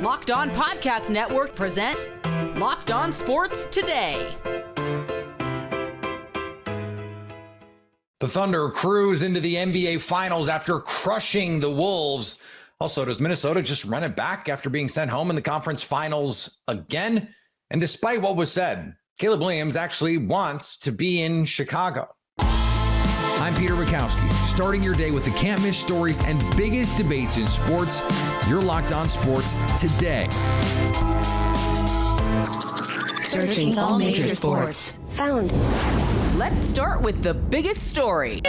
Locked On Podcast Network presents Locked On Sports Today. The Thunder cruise into the NBA Finals after crushing the Wolves. Also, does Minnesota just run it back after being sent home in the conference finals again? And despite what was said, Caleb Williams actually wants to be in Chicago. I'm Peter Bukowski, starting your day with the can't-miss stories and biggest debates in sports. You're Locked On Sports Today. Searching all major sports. Found. Let's start with the biggest story.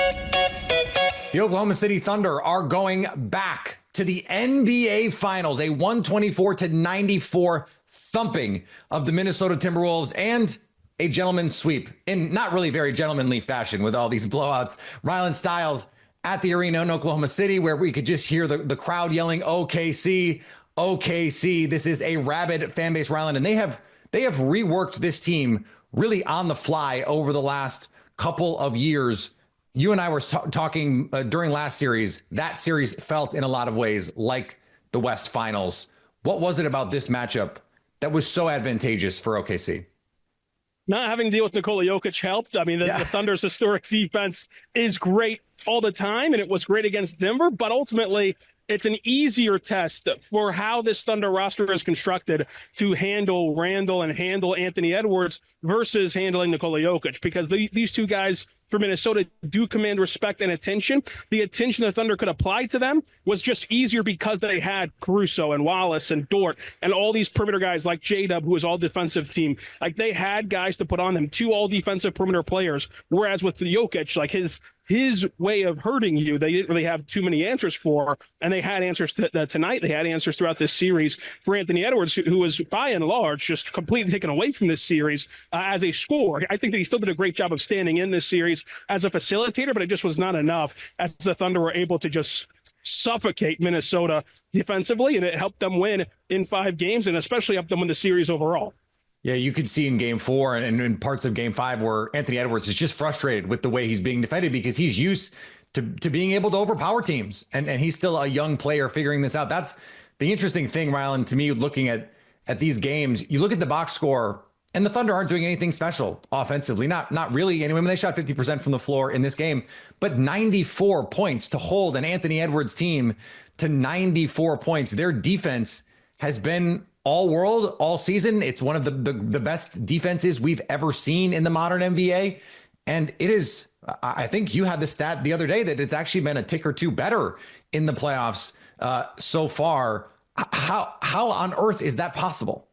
The Oklahoma City Thunder are going back to the NBA Finals, a 124-94 thumping of the Minnesota Timberwolves and a gentleman's sweep in not really very gentlemanly fashion with all these blowouts. Rylan Stiles at the arena in Oklahoma City, where we could just hear the crowd yelling, OKC, OKC. This is a rabid fan base, Rylan, and they have reworked this team really on the fly over the last couple of years. You and I were talking during last series. That series felt in a lot of ways like the West Finals. What was it about this matchup that was so advantageous for OKC? Not having to deal with Nikola Jokic helped. I mean, the Thunder's historic defense is great all the time, and it was great against Denver, but ultimately it's an easier test for how this Thunder roster is constructed to handle Randall and handle Anthony Edwards versus handling Nikola Jokic, because these two guys for Minnesota do command respect and attention. The attention the Thunder could apply to them was just easier because they had Caruso and Wallace and Dort and all these perimeter guys like J-Dub, who was all defensive team. Like, they had guys to put on them, two all defensive perimeter players. Whereas with Jokic, like his way of hurting you, they didn't really have too many answers for, and they had answers tonight. They had answers throughout this series for Anthony Edwards, who was by and large just completely taken away from this series as a scorer. I think that he still did a great job of standing in this series as a facilitator, but it just was not enough as the Thunder were able to just suffocate Minnesota defensively, and it helped them win in 5 games and especially helped them win the series overall. Yeah, you could see in game 4 and in parts of game 5 where Anthony Edwards is just frustrated with the way he's being defended because he's used to being able to overpower teams. And he's still a young player figuring this out. That's the interesting thing, Rylan, to me, looking at these games. You look at the box score, and the Thunder aren't doing anything special offensively. Not really. Anyway, they shot 50% from the floor in this game, but 94 points to hold an Anthony Edwards team to 94 points. Their defense has been all world all season. It's one of the best defenses we've ever seen in the modern NBA. And it is, I think you had the stat the other day that it's actually been a tick or two better in the playoffs so far. How on earth is that possible?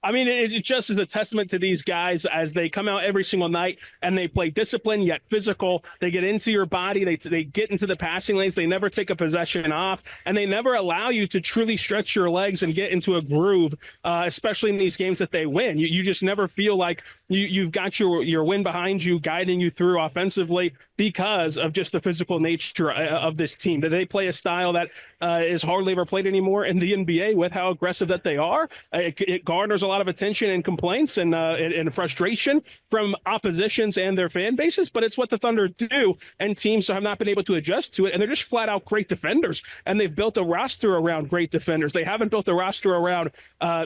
I mean, it just is a testament to these guys as they come out every single night and they play disciplined yet physical. They get into your body. They get into the passing lanes. They never take a possession off, and they never allow you to truly stretch your legs and get into a groove, especially in these games that they win. You just never feel like you've got your win behind you, guiding you through offensively because of just the physical nature of this team. That they play a style that is hardly ever played anymore in the NBA with how aggressive that they are. It garners a lot of attention and complaints and frustration from oppositions and their fan bases, but it's what the Thunder do, and teams have not been able to adjust to it, and they're just flat out great defenders, and they've built a roster around great defenders. They haven't built a roster around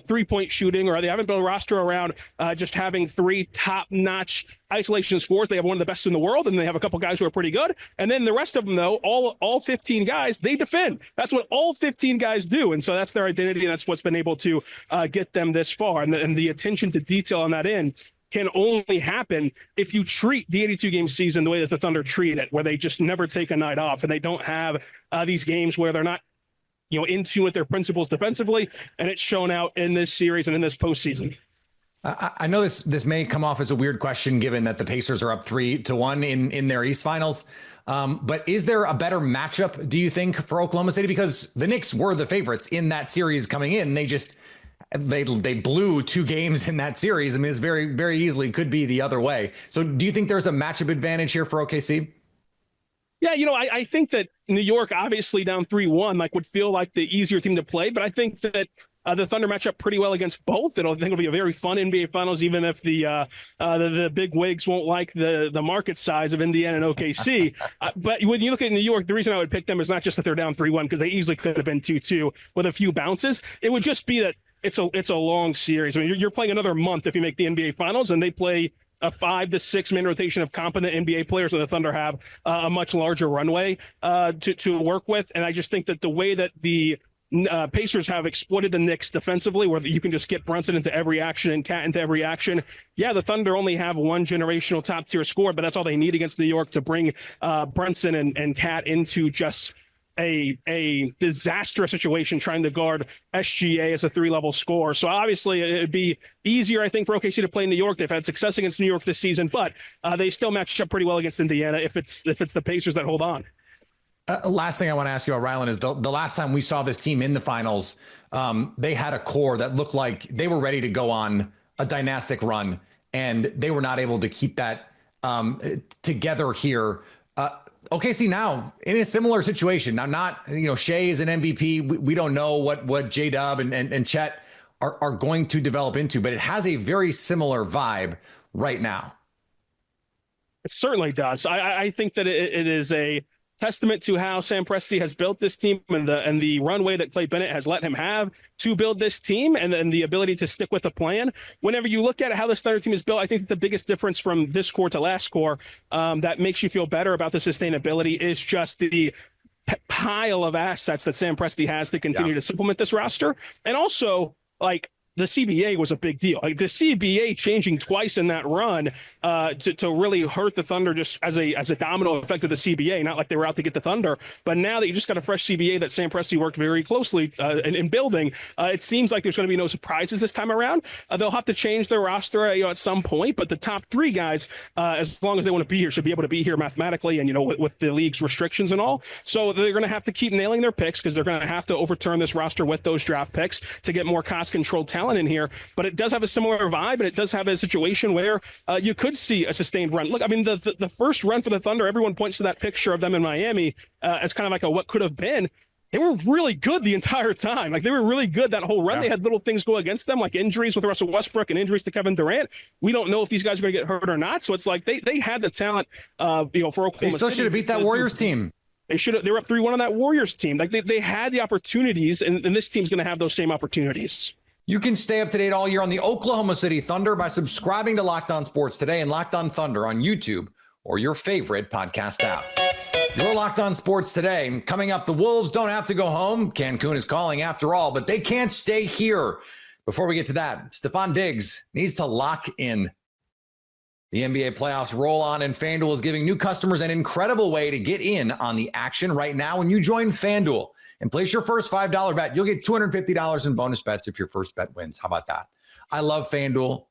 three-point shooting, or they haven't built a roster around just having 3 top-notch isolation scores. They have one of the best in the world, and they have a couple guys who are pretty good, and then the rest of them, though, all 15 guys, they defend. That's what all 15 guys do, and so that's their identity, and that's what's been able to get them this far. And the attention to detail on that end can only happen if you treat the 82-game season the way that the Thunder treat it, where they just never take a night off, and they don't have these games where they're not in tune with their principles defensively, and it's shown out in this series and in this postseason. I know this may come off as a weird question, given that the Pacers are up 3-1 in their East Finals. But is there a better matchup, do you think, for Oklahoma City? Because the Knicks were the favorites in that series coming in. They blew 2 games in that series. I mean, it's very, very easily could be the other way. So do you think there's a matchup advantage here for OKC? Yeah, I think that New York, obviously down 3-1, would feel like the easier team to play, but I think that the Thunder match up pretty well against both. I think it'll be a very fun NBA Finals, even if the big wigs won't like the market size of Indiana and OKC. But when you look at New York, the reason I would pick them is not just that they're down 3-1, because they easily could have been 2-2 with a few bounces. It would just be that it's a long series. I mean, you're playing another month if you make the NBA Finals, and they play a 5 to 6 man rotation of competent NBA players, and the Thunder have a much larger runway to work with. And I just think that the way that the Pacers have exploited the Knicks defensively, where you can just get Brunson into every action and Cat into every action. Yeah, the Thunder only have one generational top tier scorer, but that's all they need against New York to bring Brunson and Cat into just a disastrous situation trying to guard SGA as a 3-level scorer. So obviously it'd be easier, I think, for OKC to play New York. They've had success against New York this season, but they still match up pretty well against Indiana if it's the Pacers that hold on. Last thing I want to ask you about, Rylan, is the last time we saw this team in the finals, they had a core that looked like they were ready to go on a dynastic run, and they were not able to keep that together here. OKC now in a similar situation. Now, not, Shea is an MVP. We don't know what J-Dub and Chet are going to develop into, but it has a very similar vibe right now. It certainly does. I think that it is a testament to how Sam Presti has built this team and the runway that Clay Bennett has let him have to build this team, and the ability to stick with a plan. Whenever you look at how this Thunder team is built, I think that the biggest difference from this core to last core that makes you feel better about the sustainability is just the pile of assets that Sam Presti has to continue to supplement this roster. And also, the CBA was a big deal. The CBA changing twice in that run to really hurt the Thunder just as a domino effect of the CBA. Not like they were out to get the Thunder, but now that you just got a fresh CBA that Sam Presti worked very closely in building, it seems like there's going to be no surprises this time around. They'll have to change their roster at some point, but the top 3 guys, as long as they want to be here, should be able to be here mathematically and with the league's restrictions and all. So they're going to have to keep nailing their picks, because they're going to have to overturn this roster with those draft picks to get more cost-controlled talent in here. But it does have a similar vibe, and it does have a situation where you could see a sustained run. Look, I mean, the first run for the Thunder, everyone points to that picture of them in Miami as kind of like a what could have been. They were really good the entire time. They were really good that whole run. Yeah. They had little things go against them, like injuries with Russell Westbrook and injuries to Kevin Durant. We don't know if these guys are going to get hurt or not. So it's like they had the talent, for Oklahoma They still should have beat that Warriors team. They were up 3-1 on that Warriors team. They had the opportunities, and this team's going to have those same opportunities. You can stay up to date all year on the Oklahoma City Thunder by subscribing to Locked On Sports Today and Locked On Thunder on YouTube or your favorite podcast app. You're Locked On Sports Today. Coming up, the Wolves don't have to go home. Cancun is calling after all, but they can't stay here. Before we get to that, Stefon Diggs needs to lock in. The NBA playoffs roll on, and FanDuel is giving new customers an incredible way to get in on the action right now. When you join FanDuel and place your first $5 bet, you'll get $250 in bonus bets if your first bet wins. How about that? I love FanDuel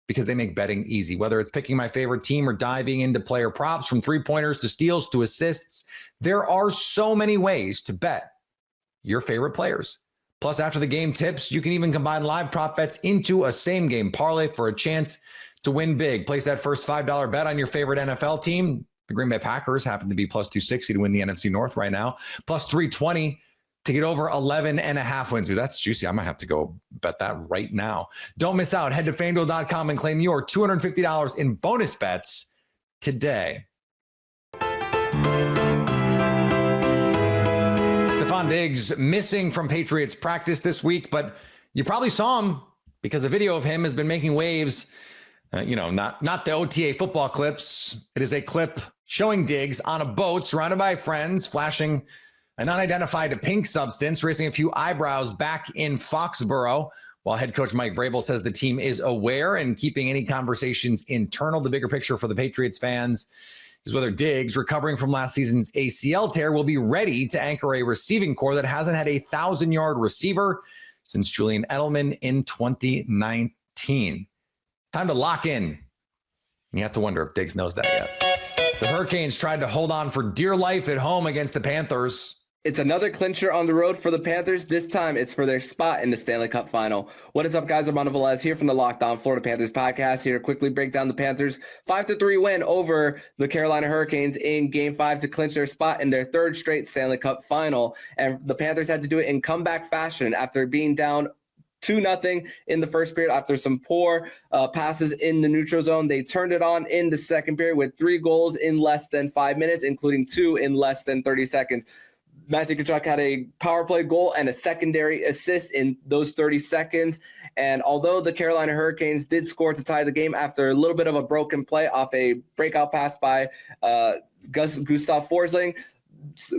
because they make betting easy. Whether it's picking my favorite team or diving into player props, from three-pointers to steals to assists, there are so many ways to bet your favorite players. Plus, after the game tips, you can even combine live prop bets into a same-game parlay for a chance to win big. Place that first $5 bet on your favorite NFL team. The Green Bay Packers happen to be plus 260 to win the NFC North right now. Plus 320 to get over 11.5 wins. Ooh, that's juicy. I might have to go bet that right now. Don't miss out. Head to FanDuel.com and claim your $250 in bonus bets today. Stefon Diggs missing from Patriots practice this week, but you probably saw him because a video of him has been making waves. Not the OTA football clips. It is a clip showing Diggs on a boat surrounded by friends, flashing an unidentified pink substance, raising a few eyebrows back in Foxborough, while head coach Mike Vrabel says the team is aware and keeping any conversations internal. The bigger picture for the Patriots fans is whether Diggs, recovering from last season's ACL tear, will be ready to anchor a receiving core that hasn't had a 1,000-yard receiver since Julian Edelman in 2019. Time to lock in. You have to wonder if Diggs knows that yet. The Hurricanes tried to hold on for dear life at home against the Panthers. It's another clincher on the road for the Panthers. This time, it's for their spot in the Stanley Cup Final. What is up, guys? Armando Velez here from the Locked On Florida Panthers podcast. Here to quickly break down the Panthers' 5-3 win over the Carolina Hurricanes in Game 5 to clinch their spot in their third straight Stanley Cup Final. And the Panthers had to do it in comeback fashion after being down 2-0 in the first period after some poor passes in the neutral zone. They turned it on in the second period with 3 goals in less than 5 minutes, including 2 in less than 30 seconds. Matthew Tkachuk had a power play goal and a secondary assist in those 30 seconds. And although the Carolina Hurricanes did score to tie the game after a little bit of a broken play off a breakout pass by Gustav Forsling,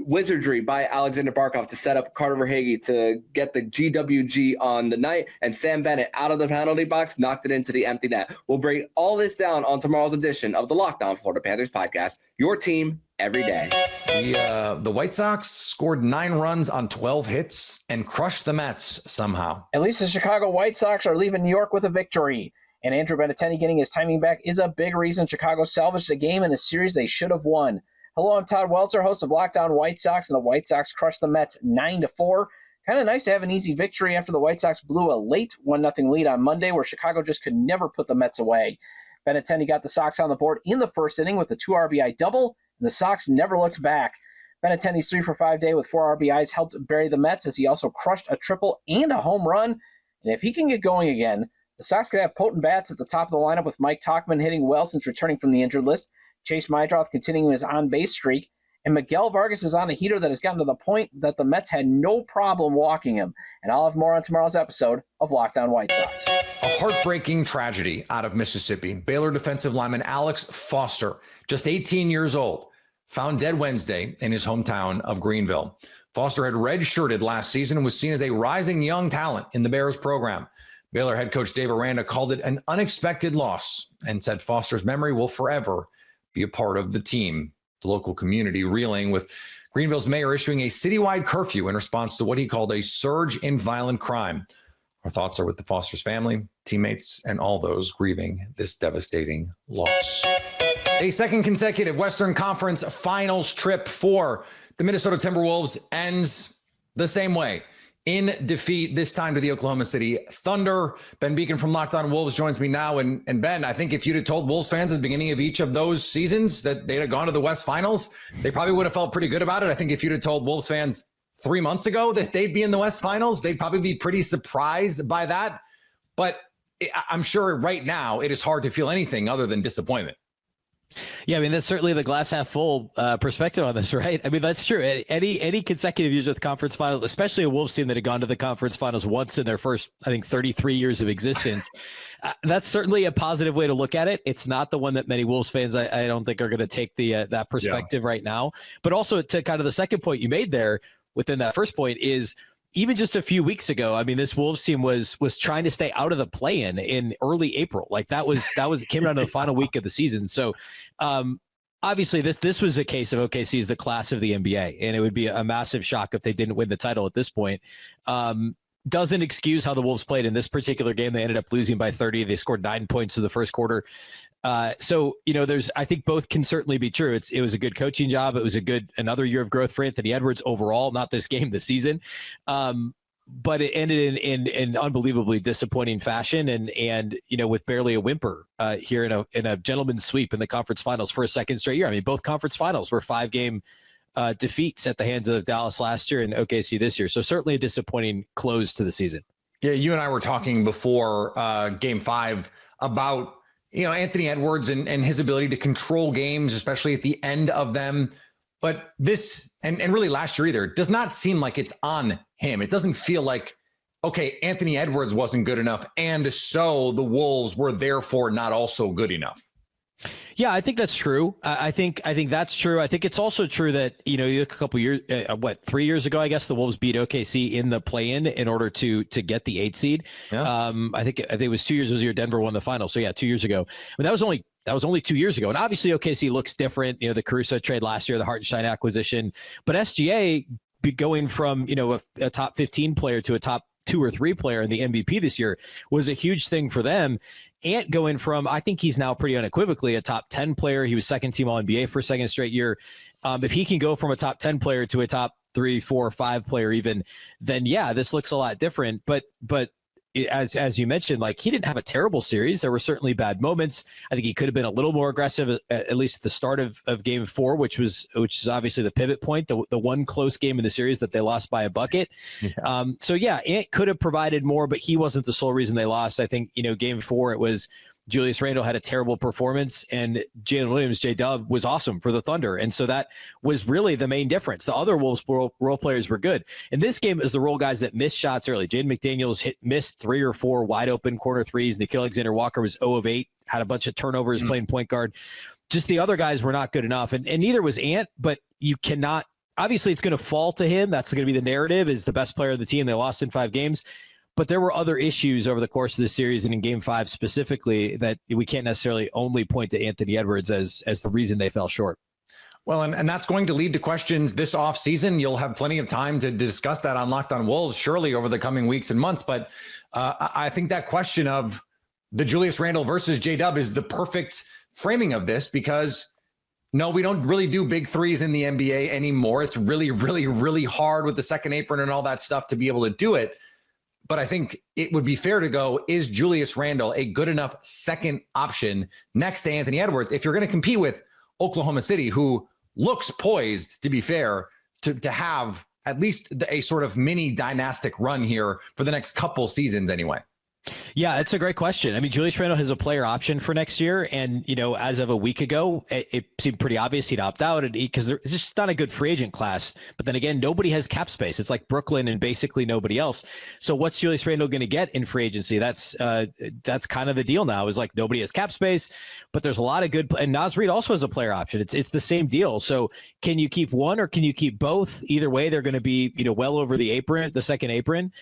wizardry by Alexander Barkov to set up Carter Verhaeghe to get the GWG on the night, and Sam Bennett out of the penalty box knocked it into the empty net. We'll break all this down on tomorrow's edition of the Locked On Florida Panthers podcast, your team every day. The White Sox scored 9 runs on 12 hits and crushed the Mets somehow. At least the Chicago White Sox are leaving New York with a victory. And Andrew Benintendi getting his timing back is a big reason Chicago salvaged a game in a series they should have won. Hello, I'm Todd Welter, host of Locked On White Sox, and the White Sox crushed the Mets 9-4. Kind of nice to have an easy victory after the White Sox blew a late 1-0 lead on Monday, where Chicago just could never put the Mets away. Benintendi got the Sox on the board in the first inning with a 2 RBI double, and the Sox never looked back. Benintendi's 3-for-5 day with 4 RBIs helped bury the Mets, as he also crushed a triple and a home run. And if he can get going again, the Sox could have potent bats at the top of the lineup, with Mike Tauchman hitting well since returning from the injured list, Chase Meidroth continuing his on-base streak, and Miguel Vargas is on a heater that has gotten to the point that the Mets had no problem walking him. And I'll have more on tomorrow's episode of Locked On White Sox. A heartbreaking tragedy out of Mississippi. Baylor defensive lineman Alex Foster, just 18 years old, found dead Wednesday in his hometown of Greenville. Foster had red-shirted last season and was seen as a rising young talent in the Bears program. Baylor head coach Dave Aranda called it an unexpected loss and said Foster's memory will forever be a part of the team. The local community reeling, with Greenville's mayor issuing a citywide curfew in response to what he called a surge in violent crime. Our thoughts are with the Foster's family, teammates, and all those grieving this devastating loss. A second consecutive Western Conference Finals trip for the Minnesota Timberwolves ends the same way, in defeat, this time to the Oklahoma City Thunder. Ben Beacon from Locked On Wolves joins me now. And Ben, I think if you'd have told Wolves fans at the beginning of each of those seasons that they'd have gone to the West Finals, they probably would have felt pretty good about it. I think if you'd have told Wolves fans 3 months ago that they'd be in the West Finals, they'd probably be pretty surprised by that. But I'm sure right now it is hard to feel anything other than disappointment. Yeah, I mean, that's certainly the glass half full perspective on this, right? I mean, that's true. Any consecutive years with conference finals, especially a Wolves team that had gone to the conference finals once in their first, I think, 33 years of existence, that's certainly a positive way to look at it. It's not the one that many Wolves fans, I don't think, are going to take that perspective right now. But also to kind of the second point you made there within that first point is, even just a few weeks ago, I mean, this Wolves team was trying to stay out of the play-in in early April. Like that came down to the final week of the season. So obviously this was a case of OKC is the class of the NBA, and it would be a massive shock if they didn't win the title at this point. Doesn't excuse how the Wolves played in this particular game. They ended up losing by 30. They scored 9 points in the first quarter. So, I think both can certainly be true. It was a good coaching job. It was another year of growth for Anthony Edwards overall, not this game, this season. But it ended in unbelievably disappointing fashion. And with barely a whimper here in a gentleman's sweep in the conference finals for a second straight year. I mean, both conference finals were 5-game defeats at the hands of Dallas last year and OKC this year. So certainly a disappointing close to the season. Yeah. You and I were talking before Game 5 about, Anthony Edwards and his ability to control games, especially at the end of them. But this, and really last year either, does not seem like it's on him. It doesn't feel like, okay, Anthony Edwards wasn't good enough, and so the Wolves were therefore not also good enough. Yeah, I think that's true. I think that's true. I think it's also true that, you look a couple years, 3 years ago, I guess the Wolves beat OKC in the play-in in order to get the 8 seed. Yeah. I think it was 2 years ago Denver won the final. So yeah, 2 years ago. I mean, that was only 2 years ago. And obviously OKC looks different. The Caruso trade last year, the Hartenstein acquisition, but SGA going from, a top 15 player to a top 2 or 3 player in the MVP this year was a huge thing for them. Ant going from, I think he's now pretty unequivocally a top 10 player. He was second team All NBA for a second straight year. If he can go from a top 10 player to a top 3, 4, 5 player even, then yeah, this looks a lot different. But as you mentioned, like, he didn't have a terrible series. There were certainly bad moments. I think he could have been a little more aggressive, at least at the start of game 4, which is obviously the pivot point, the one close game in the series that they lost by a bucket. Yeah. So yeah, Ant could have provided more, but he wasn't the sole reason they lost. I think, game 4, it was Julius Randle had a terrible performance, and Jalen Williams, J-Dub, was awesome for the Thunder. And so that was really the main difference. The other Wolves role players were good. In this game, it was the role guys that missed shots early. Jaden McDaniels missed 3 or 4 wide open corner threes. Nickeil Alexander-Walker was 0 of 8, had a bunch of turnovers playing point guard. Just the other guys were not good enough. And neither was Ant, but you cannot, obviously it's going to fall to him. That's going to be the narrative, is the best player of the team. They lost in 5 games. But there were other issues over the course of this series, and in game 5 specifically, that we can't necessarily only point to Anthony Edwards as the reason they fell short. Well, and that's going to lead to questions this offseason. You'll have plenty of time to discuss that on Locked On Wolves, surely, over the coming weeks and months. But I think that question of the Julius Randle versus J-Dub is the perfect framing of this, because no, we don't really do big threes in the NBA anymore. It's really, really, really hard with the second apron and all that stuff to be able to do it. But I think it would be fair to go, is Julius Randle a good enough second option next to Anthony Edwards if you're going to compete with Oklahoma City, who looks poised, to be fair, to have at least a sort of mini dynastic run here for the next couple seasons anyway? Yeah, it's a great question. I mean, Julius Randle has a player option for next year. And, as of a week ago, it seemed pretty obvious he'd opt out because it's just not a good free agent class. But then again, nobody has cap space. It's like Brooklyn and basically nobody else. So what's Julius Randle going to get in free agency? That's kind of the deal now, is like nobody has cap space, but there's a lot of good. And Naz Reid also has a player option. It's the same deal. So can you keep one or can you keep both? Either way, they're going to be, well over the apron, the second apron.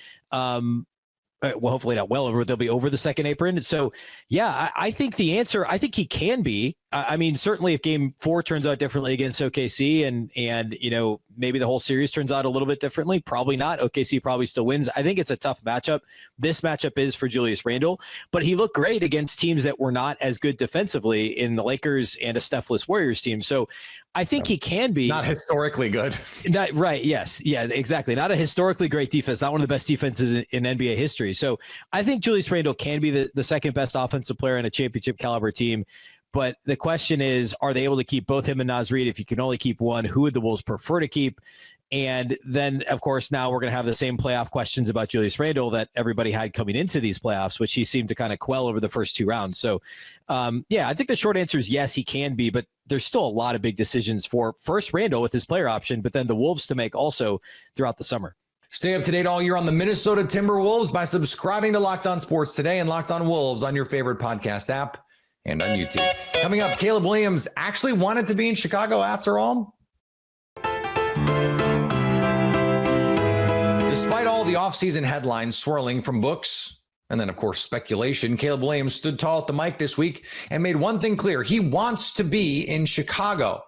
Well, hopefully not well over, they'll be over the second apron. So yeah, I think the answer, I think he can be. I mean, certainly if game 4 turns out differently against OKC and maybe the whole series turns out a little bit differently, probably not. OKC probably still wins. I think it's a tough matchup. This matchup is for Julius Randle, but he looked great against teams that were not as good defensively in the Lakers and a Steph-less Warriors team. So I think he can be. Not historically good. Not right. Yes. Yeah, exactly. Not a historically great defense. Not one of the best defenses in NBA history. So I think Julius Randle can be the second best offensive player on a championship caliber team. But the question is, are they able to keep both him and Naz Reid? If you can only keep one, who would the Wolves prefer to keep? And then, of course, now we're going to have the same playoff questions about Julius Randle that everybody had coming into these playoffs, which he seemed to kind of quell over the first 2 rounds. So, I think the short answer is yes, he can be, but there's still a lot of big decisions for first Randle with his player option, but then the Wolves to make also throughout the summer. Stay up to date all year on the Minnesota Timberwolves by subscribing to Locked On Sports Today and Locked On Wolves on your favorite podcast app and on YouTube. Coming up, Caleb Williams actually wanted to be in Chicago after all. Despite all the offseason headlines swirling from books and then, of course, speculation, Caleb Williams stood tall at the mic this week and made one thing clear. He wants to be in Chicago.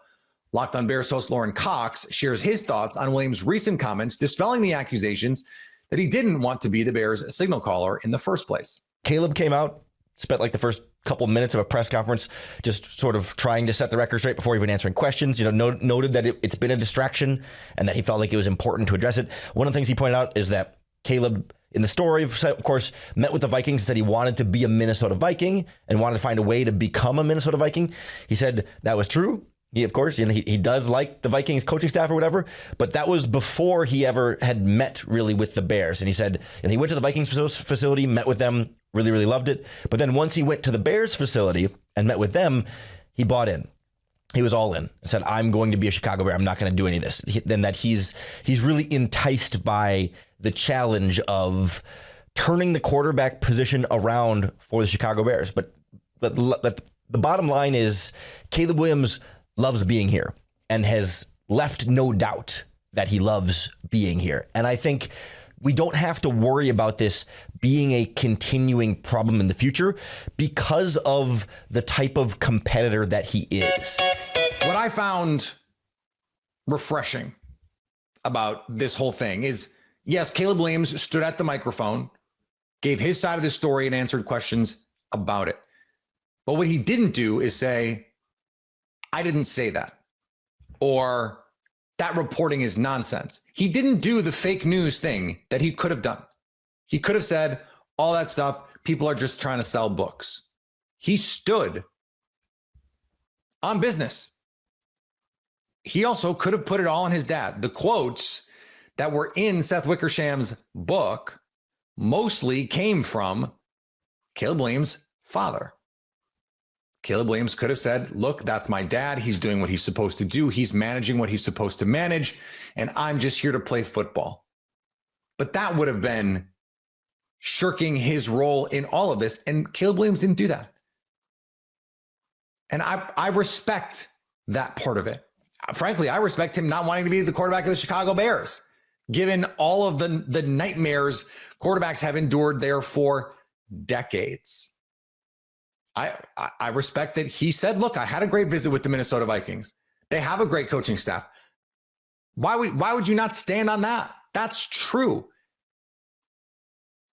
Locked On Bears host Lauren Cox shares his thoughts on Williams' recent comments, dispelling the accusations that he didn't want to be the Bears' signal caller in the first place. Caleb came out, spent like the first couple minutes of a press conference just sort of trying to set the record straight before even answering questions, noted that it's been a distraction and that he felt like it was important to address it. One of the things he pointed out is that Caleb, in the story, of course, met with the Vikings and said he wanted to be a Minnesota Viking and wanted to find a way to become a Minnesota Viking. He said that was true. He, of course, he does like the Vikings coaching staff or whatever, but that was before he ever had met really with the Bears. And he said, and he went to the Vikings facility, met with them, really, really loved it. But then once he went to the Bears facility and met with them, he bought in. He was all in and said, I'm going to be a Chicago Bear. I'm not going to do any of this. Then that he's really enticed by the challenge of turning the quarterback position around for the Chicago Bears. But the bottom line is Caleb Williams loves being here and has left no doubt that he loves being here. And I think we don't have to worry about this being a continuing problem in the future because of the type of competitor that he is. What I found refreshing about this whole thing is, yes, Caleb Williams stood at the microphone, gave his side of the story and answered questions about it. But what he didn't do is say, I didn't say that, or that reporting is nonsense. He didn't do the fake news thing that he could have done. He could have said all that stuff. People are just trying to sell books. He stood on business. He also could have put it all on his dad. The quotes that were in Seth Wickersham's book mostly came from Caleb Williams' father. Caleb Williams could have said, look, that's my dad. He's doing what he's supposed to do. He's managing what he's supposed to manage. And I'm just here to play football. But that would have been shirking his role in all of this. And Caleb Williams didn't do that. And I respect that part of it. Frankly, I respect him not wanting to be the quarterback of the Chicago Bears, given all of the nightmares quarterbacks have endured there for decades. I respect that he said, look, I had a great visit with the Minnesota Vikings. They have a great coaching staff. Why would you not stand on that? That's true.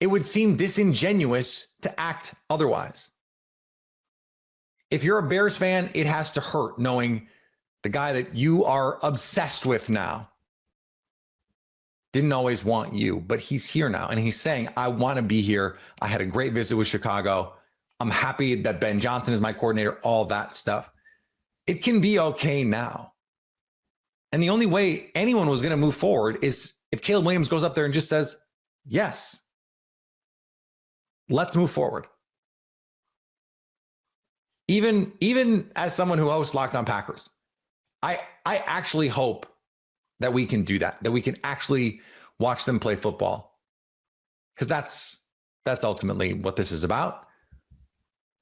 It would seem disingenuous to act otherwise. If you're a Bears fan, it has to hurt knowing the guy that you are obsessed with now didn't always want you, but he's here now. And he's saying, I want to be here. I had a great visit with Chicago. I'm happy that Ben Johnson is my coordinator, all that stuff. It can be okay now. And the only way anyone was going to move forward is if Caleb Williams goes up there and just says, yes, let's move forward. Even as someone who hosts Locked On Packers, I actually hope that we can do that we can actually watch them play football, because that's ultimately what this is about.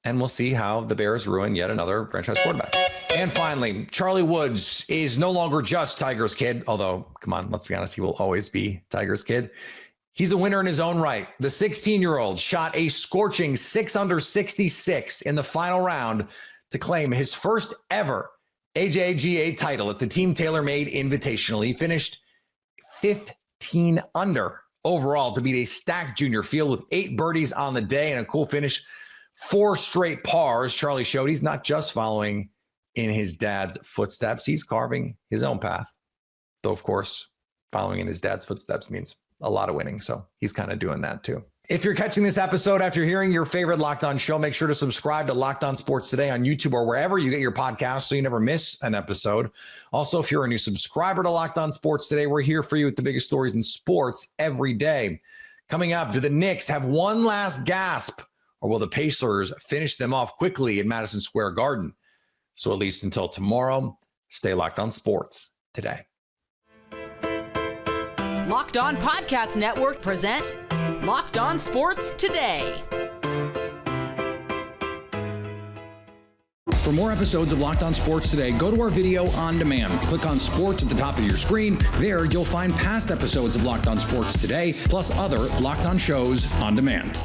And we'll see how the Bears ruin yet another franchise quarterback. And finally, Charlie Woods is no longer just Tiger's kid, although, come on, let's be honest, he will always be Tiger's kid. He's a winner in his own right. The 16-year-old shot a scorching 6 under 66 in the final round to claim his first ever AJGA title at the Team TaylorMade Invitational. He finished 15 under overall to beat a stacked junior field with 8 birdies on the day and a cool finish. 4 straight pars. Charlie showed he's not just following in his dad's footsteps. He's carving his own path. Though, of course, following in his dad's footsteps means a lot of winning. So he's kind of doing that too. If you're catching this episode after hearing your favorite Locked On show, make sure to subscribe to Locked On Sports Today on YouTube or wherever you get your podcasts so you never miss an episode. Also, if you're a new subscriber to Locked On Sports Today, we're here for you with the biggest stories in sports every day. Coming up, do the Knicks have one last gasp, or will the Pacers finish them off quickly in Madison Square Garden? So at least until tomorrow, stay locked on sports today. Locked On Podcast Network presents Locked On Sports Today. For more episodes of Locked On Sports Today, go to our video on demand. Click on sports at the top of your screen. There, you'll find past episodes of Locked On Sports Today, plus other Locked On shows on demand.